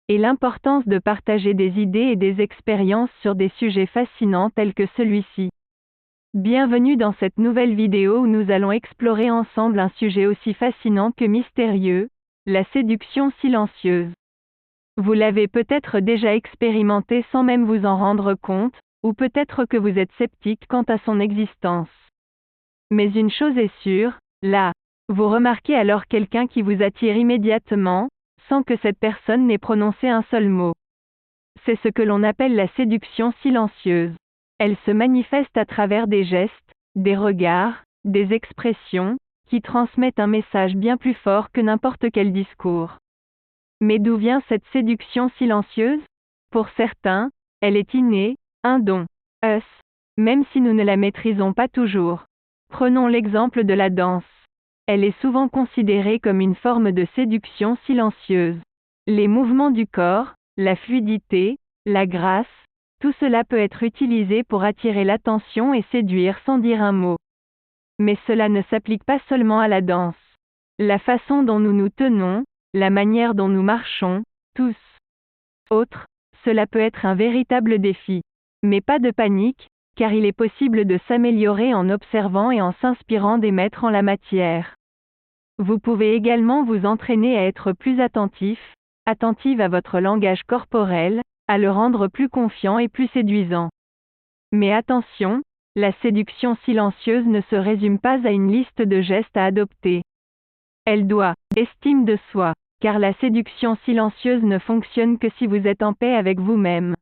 et l'importance de partager des idées et des expériences sur des sujets fascinants tels que celui-ci. Bienvenue dans cette nouvelle vidéo où nous allons explorer ensemble un sujet aussi fascinant que mystérieux, la séduction silencieuse. Vous l'avez peut-être déjà expérimenté sans même vous en rendre compte, ou peut-être que vous êtes sceptique quant à son existence. Mais une chose est sûre, là, vous remarquez alors quelqu'un qui vous attire immédiatement, sans que cette personne n'ait prononcé un seul mot. C'est ce que l'on appelle la séduction silencieuse. Elle se manifeste à travers des gestes, des regards, des expressions, qui transmettent un message bien plus fort que n'importe quel discours. Mais d'où vient cette séduction silencieuse? Pour certains, elle est innée, un don. Même si nous ne la maîtrisons pas toujours. Prenons l'exemple de la danse. Elle est souvent considérée comme une forme de séduction silencieuse. Les mouvements du corps, la fluidité, la grâce, tout cela peut être utilisé pour attirer l'attention et séduire sans dire un mot. Mais cela ne s'applique pas seulement à la danse. La façon dont nous nous tenons, la manière dont nous marchons, tous. Autres, cela peut être un véritable défi. Mais pas de panique, car il est possible de s'améliorer en observant et en s'inspirant des maîtres en la matière. Vous pouvez également vous entraîner à être plus attentive à votre langage corporel, à le rendre plus confiant et plus séduisant. Mais attention, la séduction silencieuse ne se résume pas à une liste de gestes à adopter. Elle doit, estime de soi, car la séduction silencieuse ne fonctionne que si vous êtes en paix avec vous-même.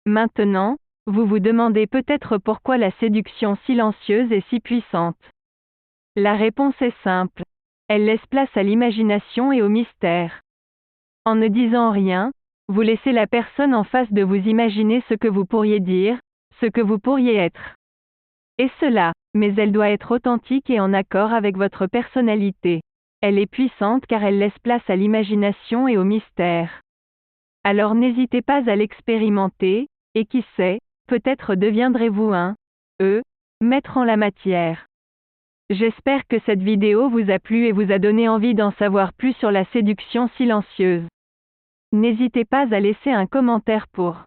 Maintenant, vous vous demandez peut-être pourquoi la séduction silencieuse est si puissante. La réponse est simple. Elle laisse place à l'imagination et au mystère. En ne disant rien, vous laissez la personne en face de vous imaginer ce que vous pourriez dire, ce que vous pourriez être. Et cela, mais elle doit être authentique et en accord avec votre personnalité. Elle est puissante car elle laisse place à l'imagination et au mystère. Alors n'hésitez pas à l'expérimenter, et qui sait, peut-être deviendrez-vous un maître en la matière. J'espère que cette vidéo vous a plu et vous a donné envie d'en savoir plus sur la séduction silencieuse. N'hésitez pas à laisser un commentaire pour